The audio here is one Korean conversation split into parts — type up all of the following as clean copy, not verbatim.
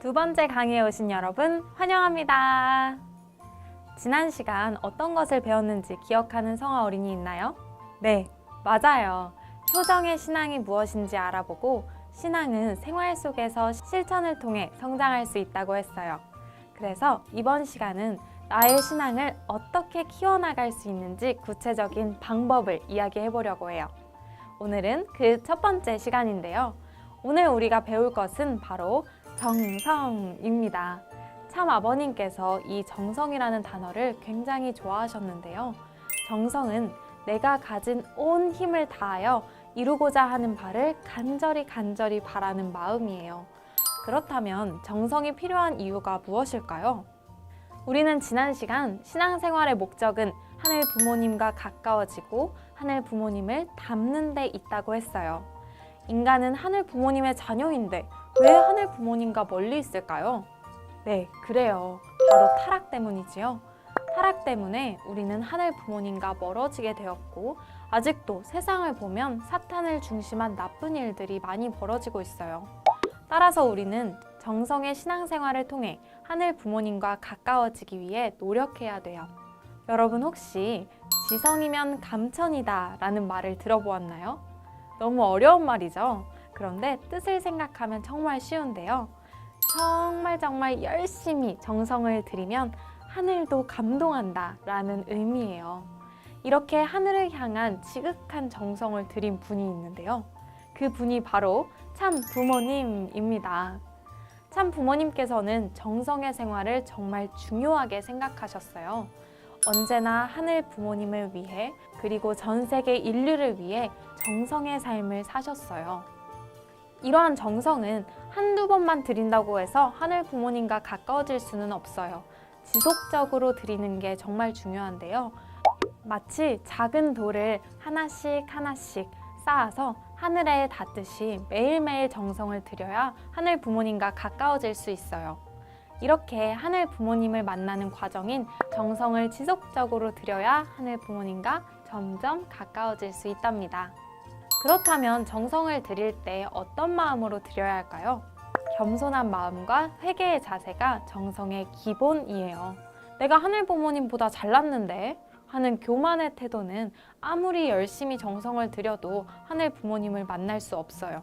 두 번째 강의에 오신 여러분 환영합니다. 지난 시간 어떤 것을 배웠는지 기억하는 성화 어린이 있나요? 네, 맞아요. 효정의 신앙이 무엇인지 알아보고 신앙은 생활 속에서 실천을 통해 성장할 수 있다고 했어요. 그래서 이번 시간은 나의 신앙을 어떻게 키워나갈 수 있는지 구체적인 방법을 이야기해 보려고 해요. 오늘은 그 첫 번째 시간인데요. 오늘 우리가 배울 것은 바로 정성입니다. 참 아버님께서 이 정성이라는 단어를 굉장히 좋아하셨는데요. 정성은 내가 가진 온 힘을 다하여 이루고자 하는 바를 간절히 바라는 마음이에요. 그렇다면 정성이 필요한 이유가 무엇일까요? 우리는 지난 시간 신앙생활의 목적은 하늘 부모님과 가까워지고 하늘 부모님을 닮는 데 있다고 했어요. 인간은 하늘 부모님의 자녀인데 왜 하늘 부모님과 멀리 있을까요? 네, 그래요. 바로 타락 때문이지요. 타락 때문에 우리는 하늘 부모님과 멀어지게 되었고 아직도 세상을 보면 사탄을 중심한 나쁜 일들이 많이 벌어지고 있어요. 따라서 우리는 정성의 신앙생활을 통해 하늘 부모님과 가까워지기 위해 노력해야 돼요. 여러분 혹시 지성이면 감천이다 라는 말을 들어보았나요? 너무 어려운 말이죠. 그런데 뜻을 생각하면 정말 쉬운데요. 정말 열심히 정성을 들이면 하늘도 감동한다 라는 의미예요. 이렇게 하늘을 향한 지극한 정성을 들인 분이 있는데요. 그 분이 바로 참 부모님입니다. 참 부모님께서는 정성의 생활을 정말 중요하게 생각하셨어요. 언제나 하늘 부모님을 위해 그리고 전 세계 인류를 위해 정성의 삶을 사셨어요. 이러한 정성은 한두 번만 드린다고 해서 하늘 부모님과 가까워질 수는 없어요. 지속적으로 드리는 게 정말 중요한데요. 마치 작은 돌을 하나씩 쌓아서 하늘에 닿듯이 매일매일 정성을 들여야 하늘 부모님과 가까워질 수 있어요. 이렇게 하늘 부모님을 만나는 과정인 정성을 지속적으로 들여야 하늘 부모님과 점점 가까워질 수 있답니다. 그렇다면 정성을 드릴 때 어떤 마음으로 드려야 할까요? 겸손한 마음과 회개의 자세가 정성의 기본이에요. 내가 하늘 부모님보다 잘났는데 하는 교만의 태도는 아무리 열심히 정성을 들여도 하늘 부모님을 만날 수 없어요.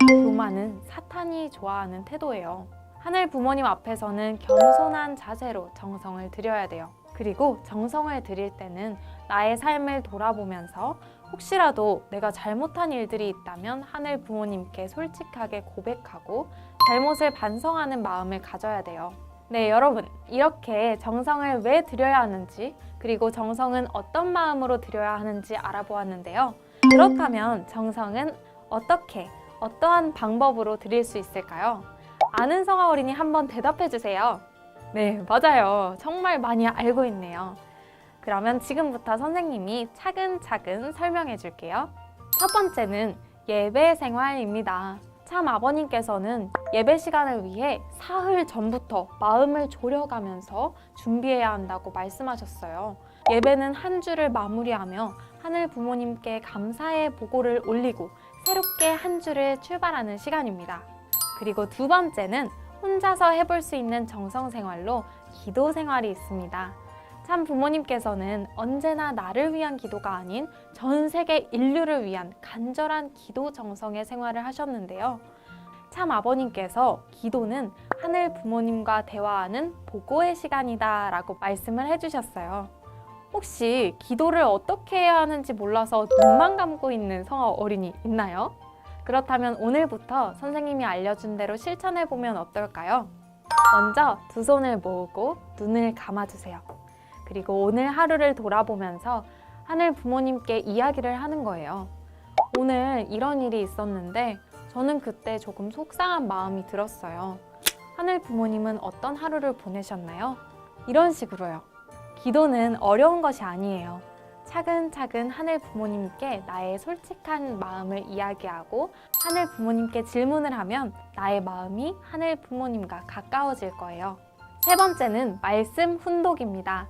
교만은 사탄이 좋아하는 태도예요. 하늘 부모님 앞에서는 겸손한 자세로 정성을 드려야 돼요. 그리고 정성을 드릴 때는 나의 삶을 돌아보면서 혹시라도 내가 잘못한 일들이 있다면 하늘 부모님께 솔직하게 고백하고 잘못을 반성하는 마음을 가져야 돼요. 네, 여러분, 이렇게 정성을 왜 드려야 하는지 그리고 정성은 어떤 마음으로 드려야 하는지 알아보았는데요. 그렇다면 정성은 어떠한 방법으로 드릴 수 있을까요? 아는 성화 어린이 한번 대답해 주세요. 네, 맞아요. 정말 많이 알고 있네요. 그러면 지금부터 선생님이 차근차근 설명해 줄게요. 첫 번째는 예배 생활입니다. 참 아버님께서는 예배 시간을 위해 사흘 전부터 마음을 졸여가면서 준비해야 한다고 말씀하셨어요. 예배는 한 주를 마무리하며 하늘 부모님께 감사의 보고를 올리고 새롭게 한 주를 출발하는 시간입니다. 그리고 두 번째는 혼자서 해볼 수 있는 정성 생활로 기도 생활이 있습니다. 참 부모님께서는 언제나 나를 위한 기도가 아닌 전 세계 인류를 위한 간절한 기도 정성의 생활을 하셨는데요. 참 아버님께서 기도는 하늘 부모님과 대화하는 보고의 시간이다 라고 말씀을 해주셨어요. 혹시 기도를 어떻게 해야 하는지 몰라서 눈만 감고 있는 성화 어린이 있나요? 그렇다면 오늘부터 선생님이 알려준 대로 실천해보면 어떨까요? 먼저 두 손을 모으고 눈을 감아주세요. 그리고 오늘 하루를 돌아보면서 하늘 부모님께 이야기를 하는 거예요. 오늘 이런 일이 있었는데 저는 그때 조금 속상한 마음이 들었어요. 하늘 부모님은 어떤 하루를 보내셨나요? 이런 식으로요. 기도는 어려운 것이 아니에요. 차근차근 하늘 부모님께 나의 솔직한 마음을 이야기하고 하늘 부모님께 질문을 하면 나의 마음이 하늘 부모님과 가까워질 거예요. 세 번째는 말씀 훈독입니다.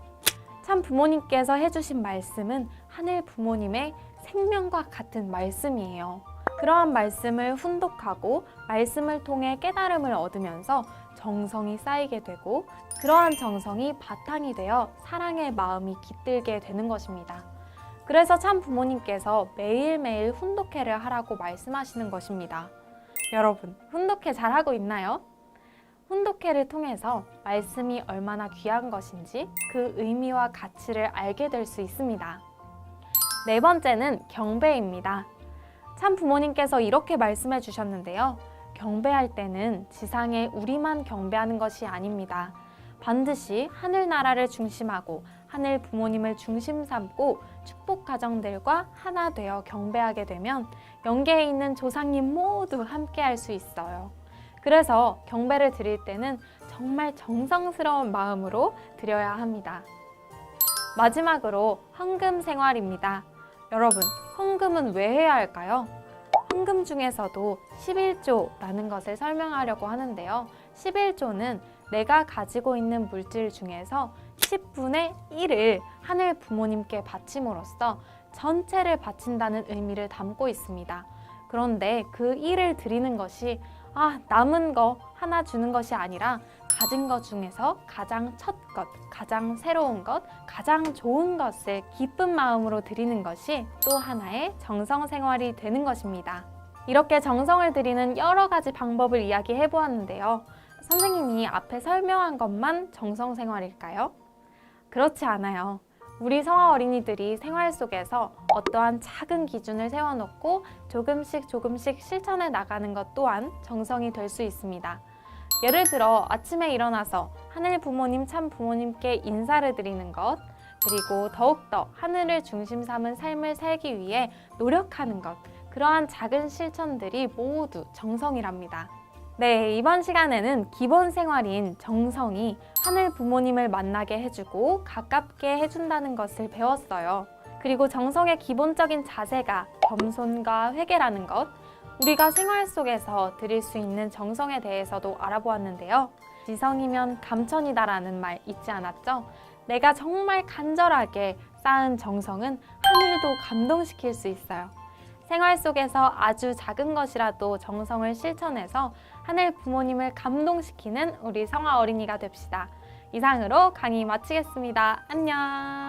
참 부모님께서 해주신 말씀은 하늘 부모님의 생명과 같은 말씀이에요. 그러한 말씀을 훈독하고 말씀을 통해 깨달음을 얻으면서 정성이 쌓이게 되고 그러한 정성이 바탕이 되어 사랑의 마음이 깃들게 되는 것입니다. 그래서 참 부모님께서 매일매일 훈독회를 하라고 말씀하시는 것입니다. 여러분, 훈독회 잘하고 있나요? 훈독회를 통해서 말씀이 얼마나 귀한 것인지 그 의미와 가치를 알게 될 수 있습니다. 네 번째는 경배입니다. 참 부모님께서 이렇게 말씀해 주셨는데요. 경배할 때는 지상에 우리만 경배하는 것이 아닙니다. 반드시 하늘나라를 중심하고 하늘 부모님을 중심 삼고 축복 가정들과 하나 되어 경배하게 되면 영계에 있는 조상님 모두 함께 할 수 있어요. 그래서 경배를 드릴 때는 정말 정성스러운 마음으로 드려야 합니다. 마지막으로 헌금 생활입니다. 여러분, 헌금은 왜 해야 할까요? 헌금 중에서도 11조라는 것을 설명하려고 하는데요. 11조는 내가 가지고 있는 물질 중에서 10분의 1을 하늘 부모님께 바침으로써 전체를 바친다는 의미를 담고 있습니다. 그런데 그 1을 드리는 것이 남은 거 하나 주는 것이 아니라 가진 것 중에서 가장 첫 것, 가장 새로운 것, 가장 좋은 것을 기쁜 마음으로 드리는 것이 또 하나의 정성 생활이 되는 것입니다. 이렇게 정성을 드리는 여러 가지 방법을 이야기해 보았는데요. 선생님이 앞에 설명한 것만 정성 생활일까요? 그렇지 않아요. 우리 성화 어린이들이 생활 속에서 어떠한 작은 기준을 세워놓고 조금씩 실천해 나가는 것 또한 정성이 될 수 있습니다. 예를 들어 아침에 일어나서 하늘 부모님, 참 부모님께 인사를 드리는 것, 그리고 더욱더 하늘을 중심 삼은 삶을 살기 위해 노력하는 것, 그러한 작은 실천들이 모두 정성이랍니다. 네, 이번 시간에는 기본 생활인 정성이 하늘 부모님을 만나게 해주고 가깝게 해준다는 것을 배웠어요. 그리고 정성의 기본적인 자세가 겸손과 회개라는 것, 우리가 생활 속에서 드릴 수 있는 정성에 대해서도 알아보았는데요. 지성이면 감천이다라는 말 잊지 않았죠? 내가 정말 간절하게 쌓은 정성은 하늘도 감동시킬 수 있어요. 생활 속에서 아주 작은 것이라도 정성을 실천해서 하늘 부모님을 감동시키는 우리 성화 어린이가 됩시다. 이상으로 강의 마치겠습니다. 안녕.